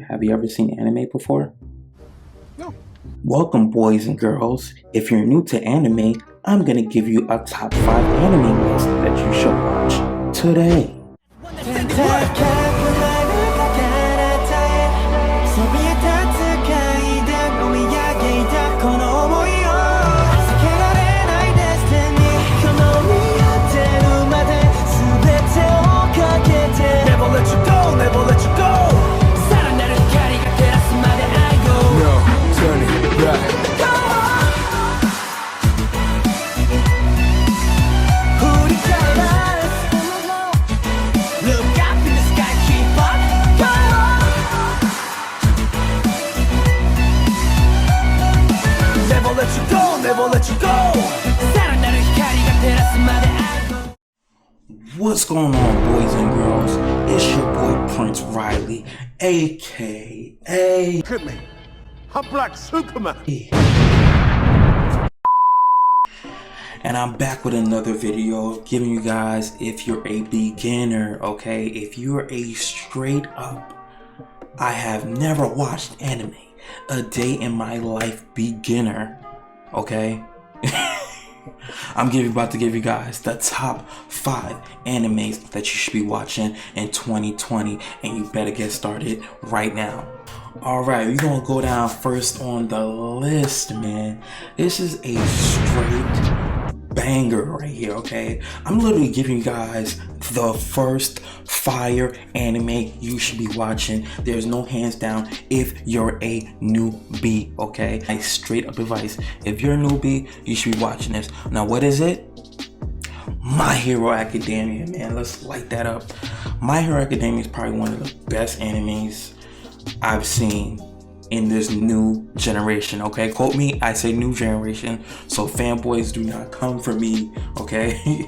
Have you ever seen anime before? No. Welcome, boys and girls. If you're new to anime, I'm gonna give you a top 5 anime list that you should watch today. What's going on, boys and girls? It's your boy Prince Riley, aka Look at me. I'm Black Superman. And I'm back with another video giving you guys, if you're a beginner, okay, if you're a straight up I have never watched anime, a day in my life beginner, okay, I'm about to give you guys the top 5 animes that you should be watching in 2020, and you better get started right now. Alright, we're gonna go down first on the list, man. This is a straight banger right here, okay? I'm literally giving you guys the first fire anime you should be watching. There's no hands down if you're a newbie, okay? My straight up advice, if you're a newbie, you should be watching this. Now, what is it? My Hero Academia, man. Let's light that up. My Hero Academia is probably one of the best animes I've seen in this new generation, okay? Quote me, I say new generation, so fanboys do not come for me, okay?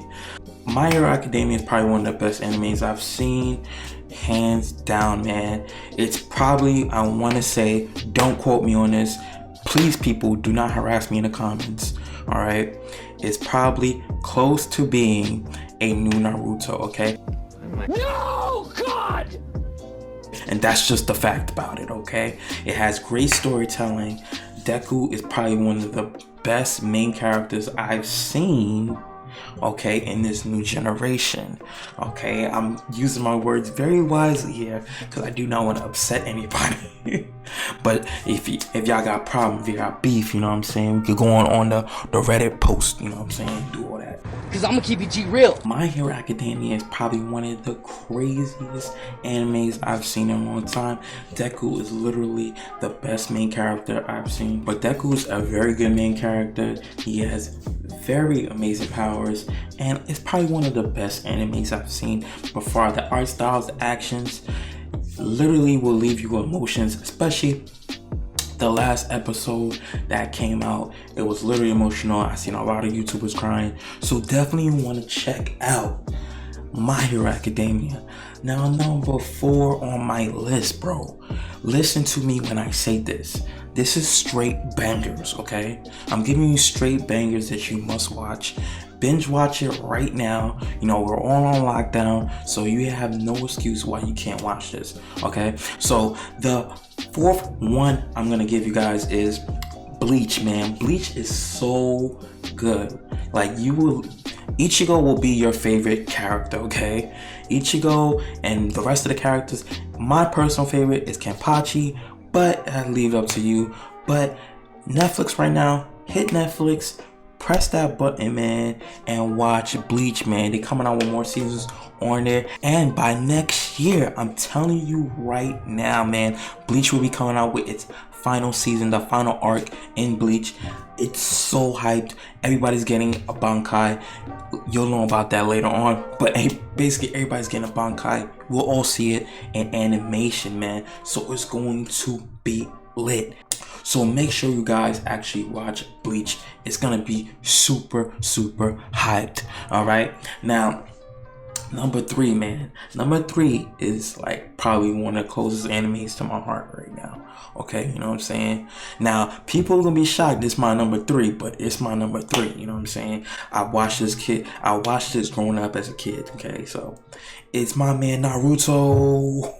My Hero Academia is probably one of the best animes I've seen, hands down, man. It's probably, I want to say, don't quote me on this, please people, do not harass me in the comments, all right? It's probably close to being a new Naruto, okay? No, God! And that's just the fact about it, okay? It has great storytelling. Deku is probably one of the best main characters I've seen, okay, in this new generation, okay? I'm using my words very wisely here because I do not want to upset anybody. But if y'all got problems, if you got beef, you know what I'm saying, we could go on the Reddit post, you know what I'm saying, do all that. Cause I'm gonna keep it G real. My Hero Academia is probably one of the craziest animes I've seen in a long time. Deku is literally the best main character I've seen. But Deku is a very good main character. He has very amazing powers, and it's probably one of the best animes I've seen before. The art styles, the actions, literally will leave you with emotions, especially the last episode that came out. It was literally emotional. I seen a lot of YouTubers crying, so definitely want to check out My Hero Academia. Now, number 4 on my list, bro. Listen to me when I say this. This is straight bangers, okay? I'm giving you straight bangers that you must watch. Binge watch it right now. You know, we're all on lockdown, so you have no excuse why you can't watch this, okay? So the 4th one I'm gonna give you guys is Bleach, man. Bleach is so good. Like, Ichigo will be your favorite character, okay? Ichigo and the rest of the characters. My personal favorite is Kenpachi, but I leave it up to you. But Netflix right now, hit Netflix, press that button, man, and watch Bleach, man. They're coming out with more seasons on there, and by next year, I'm telling you right now, man, Bleach will be coming out with its final season, the final arc in Bleach. It's so hyped. Everybody's getting a Bankai. You'll know about that later on, but basically everybody's getting a Bankai. We'll all see it in animation, man, so it's going to be lit. So make sure you guys actually watch Bleach. It's gonna be super hyped. All right, now number 3, man. Number 3 is like probably one of the closest animes to my heart right now. Okay, you know what I'm saying? Now, people are gonna be shocked this is my number 3, but it's my number 3, you know what I'm saying? I watched this growing up as a kid, okay? So, it's my man Naruto.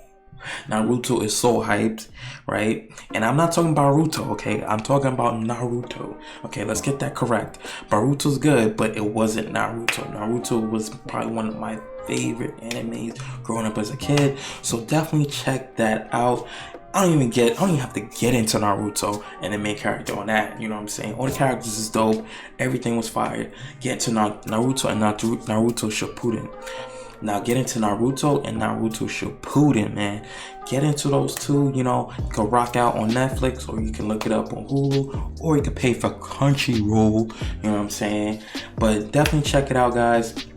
Naruto is so hyped, right? And I'm not talking about Naruto, okay? I'm talking about Naruto. Okay, let's get that correct. Naruto's good, but it wasn't Naruto. Naruto was probably one of my favorite animes growing up as a kid. So definitely check that out. I don't even have to get into Naruto and the main character on that. You know what I'm saying? All the characters is dope. Everything was fire. Get to Naruto and Naruto Shippuden. Now get into Naruto and Naruto Shippuden, man. Get into those two, you know. You can rock out on Netflix, or you can look it up on Hulu, or you can pay for Crunchyroll, you know what I'm saying? But definitely check it out, guys.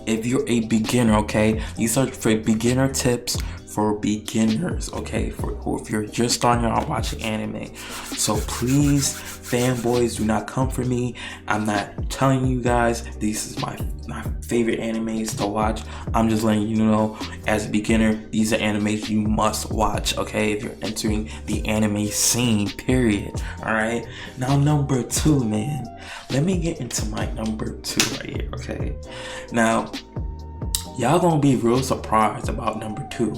If you're a beginner, okay, these are for beginner tips for beginners, okay, or if you're just starting out watching anime. So please, fanboys, do not come for me. I'm not telling you guys this is my favorite animes to watch. I'm just letting you know, as a beginner, these are animes you must watch, okay, if you're entering the anime scene, period. All right, now number 2, man. Let me get into my number 2 right here, okay? Now, y'all gonna be real surprised about number 2.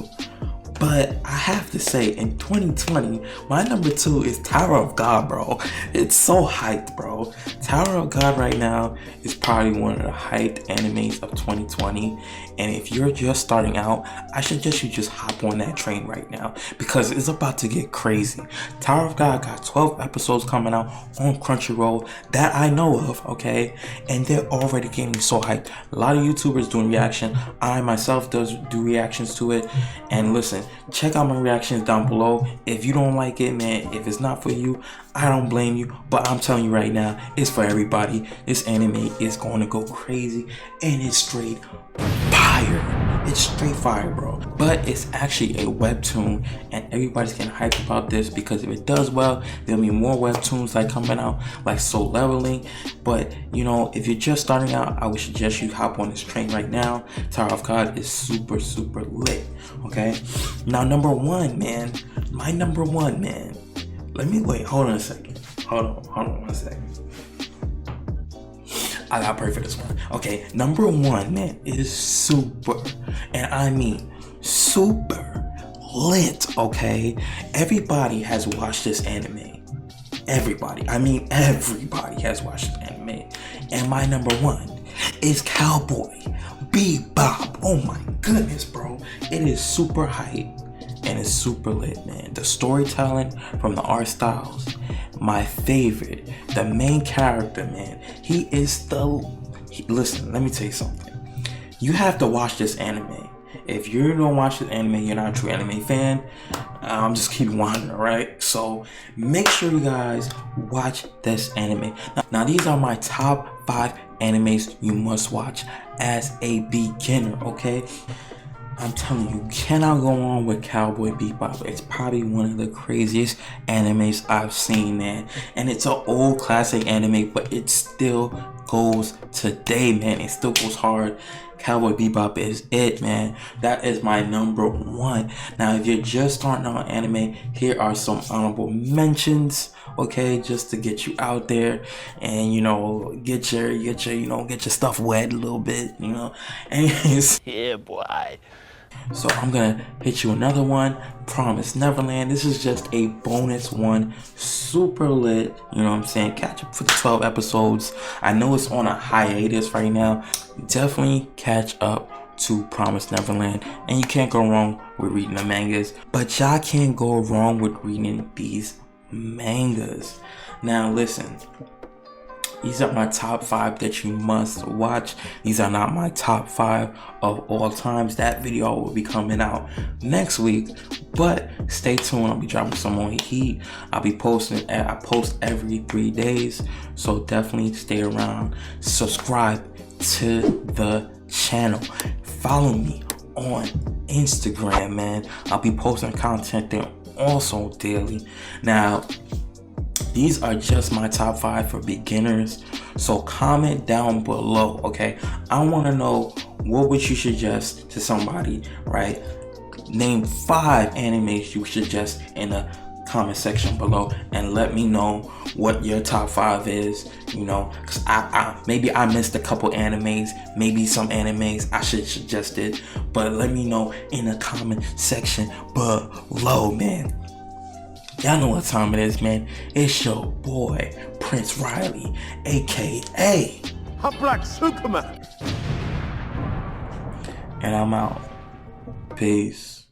But I have to say, in 2020, my number 2 is Tower of God, bro. It's so hyped, bro. Tower of God right now is probably one of the hyped animes of 2020. And if you're just starting out, I suggest you just hop on that train right now, because it's about to get crazy. Tower of God got 12 episodes coming out on Crunchyroll that I know of, okay? And they're already getting me so hyped. A lot of YouTubers doing reaction. I myself do reactions to it. And listen, check out my reactions down below. If you don't like it, man, if it's not for you, I don't blame you, but I'm telling you right now, it's for everybody. This anime is going to go crazy, and it's straight fire. It's straight fire, bro. But it's actually a webtoon, and everybody's getting hyped about this, because if it does well, there'll be more webtoons like coming out, like Soul Leveling. But you know, if you're just starting out, I would suggest you hop on this train right now. Tower of God is super, super lit. Okay, now number 1, man. My number 1, man. Let me wait. Hold on a second. Hold on 1 second. I got pray for this one. Okay, number 1, man, is super, and I mean super lit. Okay, everybody has watched this anime. Everybody. I mean, everybody has watched this anime. And my number 1 is Cowboy Bebop. Oh my goodness, bro. It is super hype and it's super lit, man. The storytelling from the art styles, my favorite, the main character, man. Listen, let me tell you something. You have to watch this anime. If you don't watch this anime, you're not a true anime fan. I'm just keep wondering, right? So make sure you guys watch this anime. Now these are my top 5 animes you must watch as a beginner, okay? I'm telling you, cannot go on with Cowboy Bebop. It's probably one of the craziest animes I've seen, man. And it's an old classic anime, but it still goes today, man. It still goes hard. Cowboy Bebop is it, man. That is my number 1. Now, if you're just starting on anime, here are some honorable mentions, okay, just to get you out there and, you know, get your stuff wet a little bit, you know. Anyways, Yeah, boy. so I'm gonna hit you another one. Promise Neverland. This is just a bonus one. Super lit. You know what I'm saying? Catch up for the 12 episodes. I know it's on a hiatus right now. Definitely catch up to Promise Neverland. And you can't go wrong with reading the mangas. But y'all can't go wrong with reading these mangas. Now listen. These are my top 5 that you must watch. These are not my top 5 of all times. That video will be coming out next week. But stay tuned. I'll be dropping some more heat. I'll be posting. I post every 3 days. So definitely stay around. Subscribe to the channel. Follow me on Instagram, man. I'll be posting content there also daily. Now, these are just my top 5 for beginners. So comment down below, okay? I want to know, what would you suggest to somebody, right? Name 5 animes you suggest in the comment section below and let me know what your top 5 is, you know, because maybe I missed a couple animes, maybe some animes I should suggest it, but let me know in the comment section below, man. Y'all know what time it is, man. It's your boy Prince Riley, aka I'm Black Superman. and I'm out. Peace.